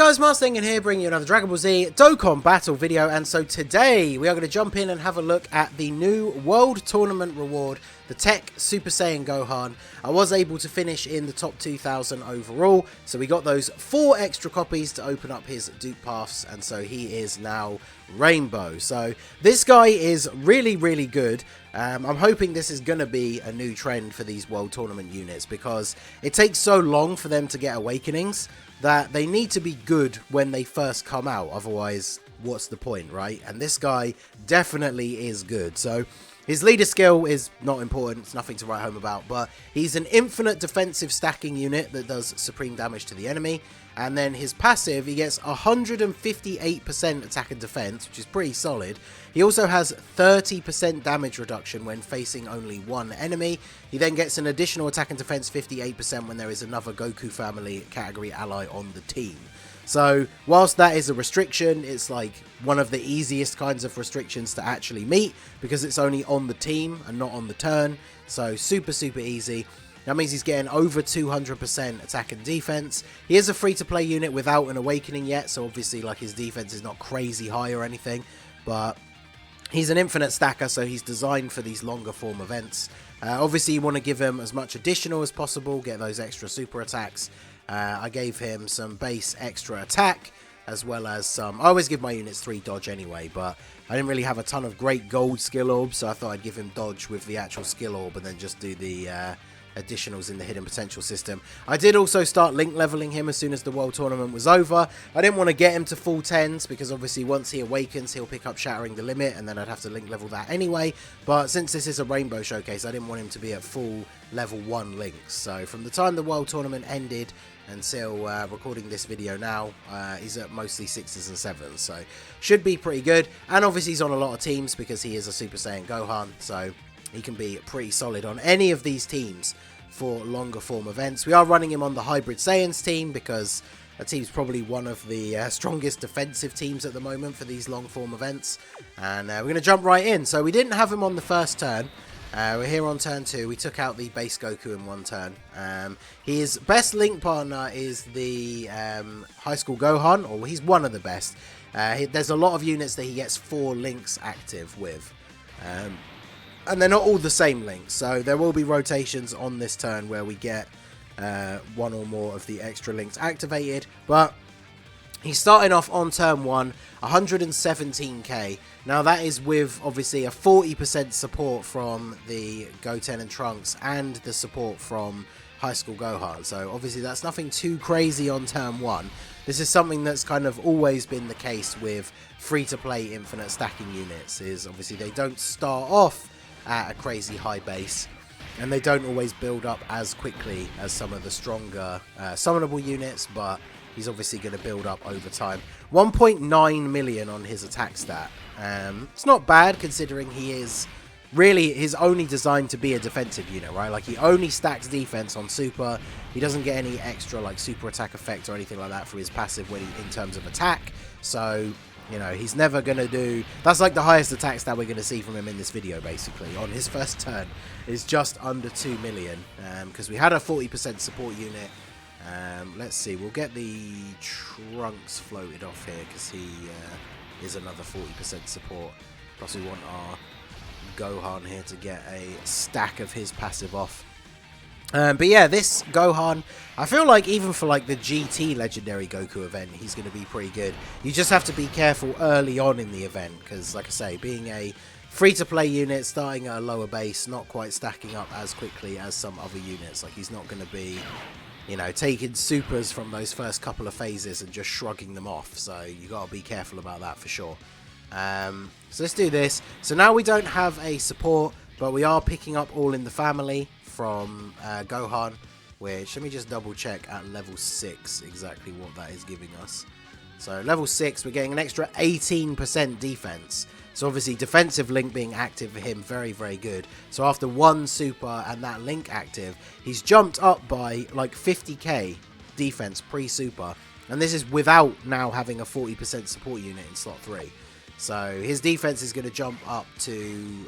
guys, Mustang in here bringing you another Dragon Ball Z Dokkan battle video, and so today we are going to jump in and have a look at the new World Tournament reward, the TEQ Super Saiyan Gohan. I was able to finish in the top 2,000 overall, so we got those 4 extra copies to open up his Duke Paths, and so he is now Rainbow. So this guy is really good. I'm hoping this is going to be a new trend for these World Tournament units, because it takes so long for them to get awakenings that they need to be good when they first come out, otherwise what's the point, right? And this guy definitely is good. So his leader skill is not important, it's nothing to write home about, but he's an infinite defensive stacking unit that does supreme damage to the enemy. And then his passive, he gets 158% attack and defense, which is pretty solid. He also has 30% damage reduction when facing only one enemy. He then gets an additional attack and defense 58% when there is another Goku family category ally on the team. So whilst that is a restriction, it's like one of the easiest kinds of restrictions to actually meet, because it's only on the team and not on the turn. So super easy. That means he's getting over 200% attack and defense. He is a free-to-play unit without an awakening yet, so obviously like his defense is not crazy high or anything, but he's an infinite stacker, so he's designed for these longer form events. Obviously you want to give him as much additional as possible, get those extra super attacks. I gave him some base extra attack, as well as some... I always give my units 3 dodge anyway, but I didn't really have a ton of great gold skill orbs, so I thought I'd give him dodge with the actual skill orb and then just do the additionals in the hidden potential system. I did also start link leveling him as soon as the World Tournament was over. I didn't want to get him to full 10s, because obviously once he awakens he'll pick up Shattering the Limit, and then I'd have to link level that anyway. But since this is a Rainbow Showcase, I didn't want him to be at full level 1 links. So from the time the World Tournament ended until recording this video now, he's at mostly 6s and 7s, so should be pretty good. And obviously he's on a lot of teams because he is a Super Saiyan Gohan, so he can be pretty solid on any of these teams for longer form events. We are running him on the Hybrid Saiyans team because that team's probably one of the strongest defensive teams at the moment for these long form events. And we're going to jump right in. So we didn't have him on the first turn. We're here on turn 2. We took out the base Goku in one turn. His best link partner is the High School Gohan, or he's one of the best. There's a lot of units that he gets 4 links active with. And they're not all the same links, so there will be rotations on this turn where we get 1 or more of the extra links activated. But he's starting off on turn 1, 117k. Now that is with obviously a 40% support from the Goten and Trunks and the support from High School Gohan. So obviously that's nothing too crazy on turn 1. This is something that's kind of always been the case with free-to-play infinite stacking units, is obviously they don't start off at a crazy high base, and they don't always build up as quickly as some of the stronger summonable units, but he's obviously going to build up over time. 1.9 million on his attack stat. It's not bad considering he is really only designed to be a defensive unit, right? Like he only stacks defense on super. He doesn't get any extra like super attack effect or anything like that for his passive in terms of attack. So you know, he's never going to do... That's like the highest attack stat we're going to see from him in this video, basically. On his first turn is just under 2 million. Because we had a 40% support unit. Let's see. We'll get the Trunks floated off here, because he is another 40% support. Plus we want our Gohan here to get a stack of his passive off. But yeah, this Gohan, I feel like even for like the GT Legendary Goku event, he's going to be pretty good. You just have to be careful early on in the event, because like I say, being a free-to-play unit, starting at a lower base, not quite stacking up as quickly as some other units. Like he's not going to be, you know, taking supers from those first couple of phases and just shrugging them off. So you got to be careful about that for sure. So let's do this. So now we don't have a support, but we are picking up All in the Family from Gohan, which, let me just double check at level 6 exactly what that is giving us. So level 6, we're getting an extra 18% defense. So obviously defensive link being active for him, very good. So after 1 super and that link active, he's jumped up by like 50k defense pre-super, and this is without now having a 40% support unit in slot 3. So his defense is going to jump up to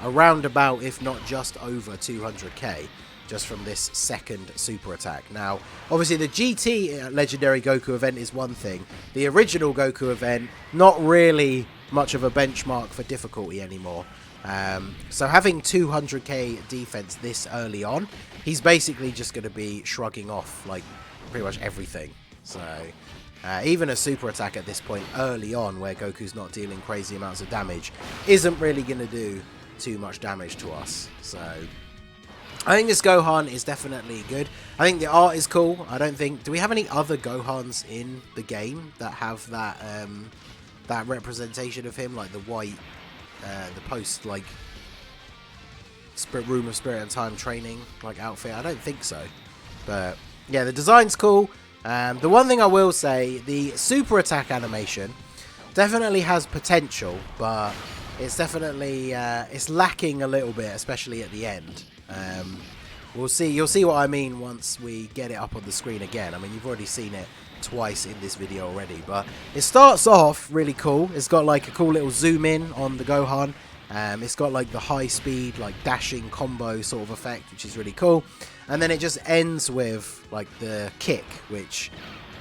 around about, if not just over 200k. just from this second super attack. Now, obviously the GT Legendary Goku event is one thing. The original Goku event, not really much of a benchmark for difficulty anymore. So having 200k defense this early on, he's basically just going to be shrugging off like pretty much everything. So even a super attack at this point early on, where Goku's not dealing crazy amounts of damage, isn't really going to do too much damage to us. So I think this Gohan is definitely good. I think the art is cool. I don't think... Do we have any other Gohans in the game that have that that representation of him? Like the white, the post, like, Room of Spirit and Time training, like, outfit? I don't think so. But, yeah, the design's cool. The one thing I will say, the super attack animation definitely has potential, but it's definitely it's lacking a little bit, especially at the end. We'll see. You'll see what I mean once we get it up on the screen again. I mean, you've already seen it twice in this video already, but it starts off really cool. It's got like a cool little zoom in on the Gohan. It's got like the high speed, like dashing combo sort of effect, which is really cool. And then it just ends with like the kick, which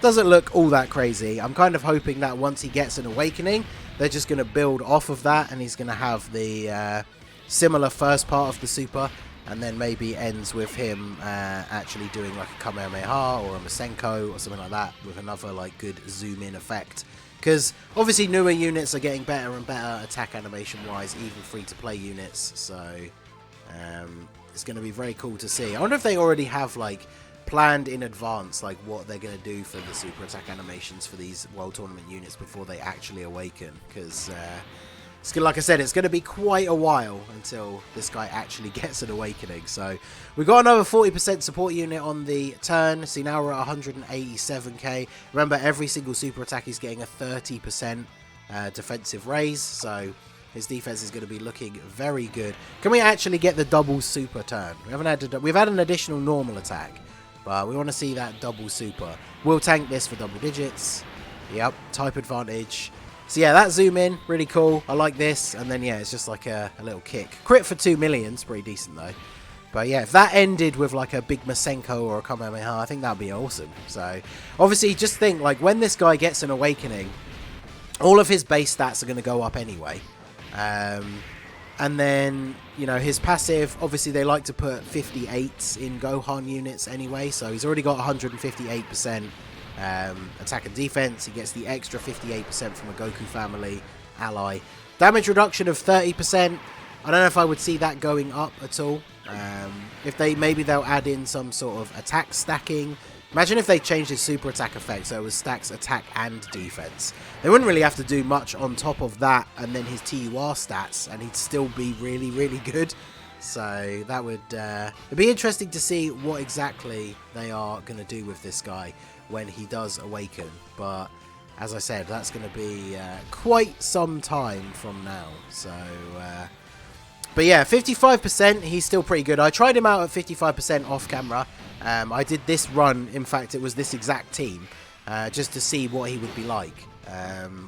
doesn't look all that crazy. I'm kind of hoping that once he gets an awakening, they're just going to build off of that, and he's going to have the similar first part of the super, and then maybe ends with him actually doing like a Kamehameha or a Masenko or something like that, with another like good zoom in effect. Because obviously newer units are getting better and better attack animation wise, even free to play units, so it's going to be very cool to see. I wonder if they already have like planned in advance like what they're going to do for the super attack animations for these World Tournament units before they actually awaken, because like I said, it's going to be quite a while until this guy actually gets an awakening. So we've got another 40% support unit on the turn. See, now we're at 187k. Remember, every single super attack is getting a 30% defensive raise, so his defense is going to be looking very good. Can we actually get the double super turn? We haven't had we've had an additional normal attack, but we want to see that double super. We'll tank this for double digits. Yep, type advantage. So yeah, that zoom in, really cool. I like this. And then yeah, it's just like a little kick. Crit for 2 million, it's pretty decent though. But yeah, if that ended with like a big Masenko or a Kamehameha, I think that'd be awesome. So obviously just think, like, when this guy gets an awakening, all of his base stats are going to go up anyway. And then, you know, his passive, obviously they like to put 58s in Gohan units anyway. So he's already got 158%. Attack and defense. He gets the extra 58% from a Goku family ally. Damage reduction of 30%. I don't know if I would see that going up at all. If maybe they'll add in some sort of attack stacking. Imagine if they changed his super attack effect so it was stacks attack and defense. They wouldn't really have to do much on top of that, and then his TUR stats, and he'd still be really, really good. So that would it'd be interesting to see what exactly they are going to do with this guy when he does awaken. But as I said, that's going to be quite some time from now. So but yeah, 55%, he's still pretty good. I tried him out at 55% off camera. I did this run, in fact it was this exact team, just to see what he would be like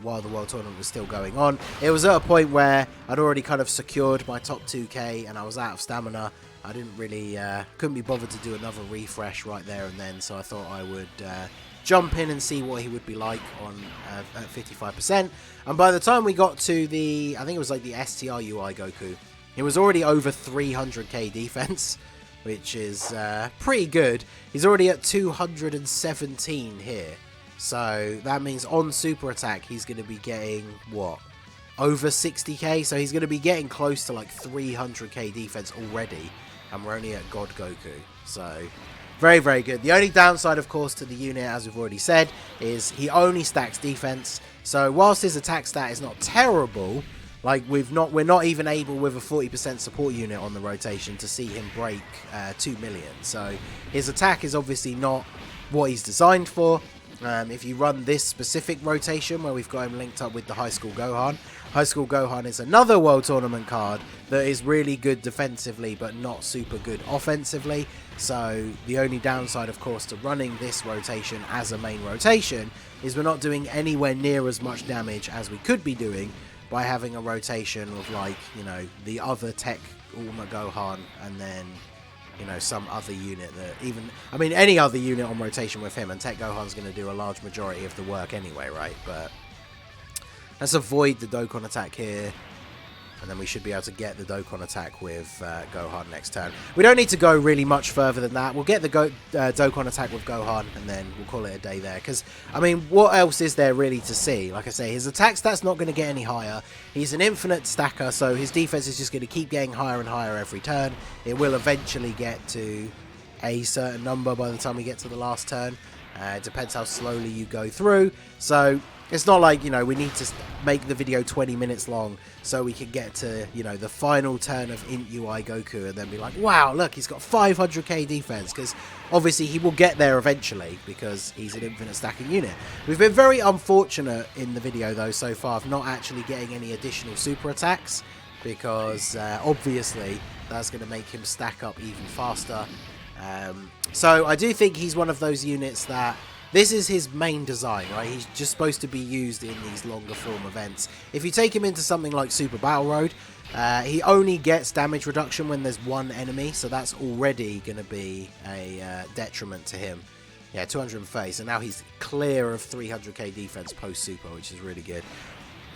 while the World Tournament was still going on. It was at a point where I'd already kind of secured my top 2k and I was out of stamina. I didn't really, couldn't be bothered to do another refresh right there and then, so I thought I would jump in and see what he would be like on at 55%. And by the time we got to the, I think it was like the STR UI Goku, he was already over 300k defense, which is pretty good. He's already at 217 here. So that means on super attack, he's going to be getting, what, over 60k? So he's going to be getting close to like 300k defense already. And we're only at God Goku. So very, very good. The only downside, of course, to the unit, as we've already said, is he only stacks defense. So whilst his attack stat is not terrible, like we're not even able with a 40% support unit on the rotation to see him break 2 million. So his attack is obviously not what he's designed for. If you run this specific rotation where we've got him linked up with the High School Gohan, High School Gohan is another World Tournament card that is really good defensively but not super good offensively. So the only downside, of course, to running this rotation as a main rotation is we're not doing anywhere near as much damage as we could be doing by having a rotation of, like, you know, the other TEQ Gohan and then you know, some other unit that even, I mean, any other unit on rotation with him, and TEQ Gohan's going to do a large majority of the work anyway, right? But let's avoid the Dokkan attack here, and then we should be able to get the Dokkan attack with Gohan next turn. We don't need to go really much further than that. We'll get the Dokkan attack with Gohan, and then we'll call it a day there. Because, I mean, what else is there really to see? Like I say, his attack stat's not going to get any higher. He's an infinite stacker, so his defense is just going to keep getting higher and higher every turn. It will eventually get to a certain number by the time we get to the last turn. It depends how slowly you go through. So it's not like, you know, we need to make the video 20 minutes long so we can get to, you know, the final turn of Int UI Goku and then be like, wow, look, he's got 500k defense, because obviously he will get there eventually because he's an infinite stacking unit. We've been very unfortunate in the video, though, so far of not actually getting any additional super attacks, because obviously that's going to make him stack up even faster. So I do think he's one of those units that this is his main design, right? He's just supposed to be used in these longer form events. If you take him into something like Super Battle Road, he only gets damage reduction when there's one enemy, so that's already going to be a detriment to him. Yeah, 230, so now he's clear of 300k defense post-super, which is really good.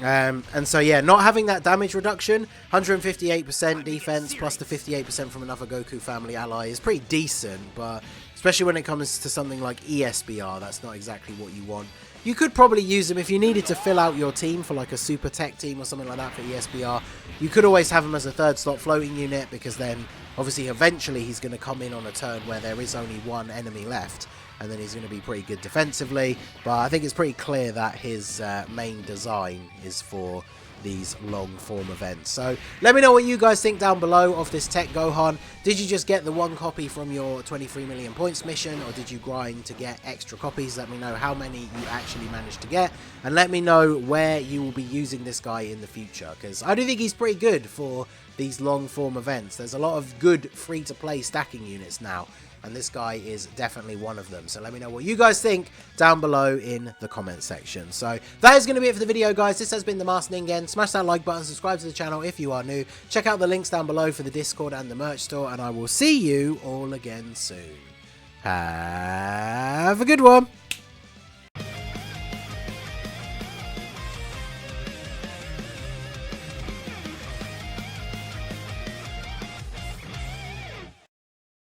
And so, yeah, not having that damage reduction, 158% defense plus the 58% from another Goku family ally is pretty decent, but especially when it comes to something like ESBR, that's not exactly what you want. You could probably use him if you needed to fill out your team for like a Super Tech team or something like that for ESBR. You could always have him as a third slot floating unit, because then obviously eventually he's going to come in on a turn where there is only one enemy left, and then he's going to be pretty good defensively. But I think it's pretty clear that his main design is for these long form events. So let me know what you guys think down below of this TEQ Gohan. Did you just get the one copy from your 23 million points mission, or did you grind to get extra copies? Let me know how many you actually managed to get, and let me know where you will be using this guy in the future, because I do think he's pretty good for these long form events. There's a lot of good free to play stacking units now, and this guy is definitely one of them. So let me know what you guys think down below in the comment section. So that is going to be it for the video, guys. This has been the Master Ningen. Smash that like button, subscribe to the channel if you are new. Check out the links down below for the Discord and the merch store, and I will see you all again soon. Have a good one.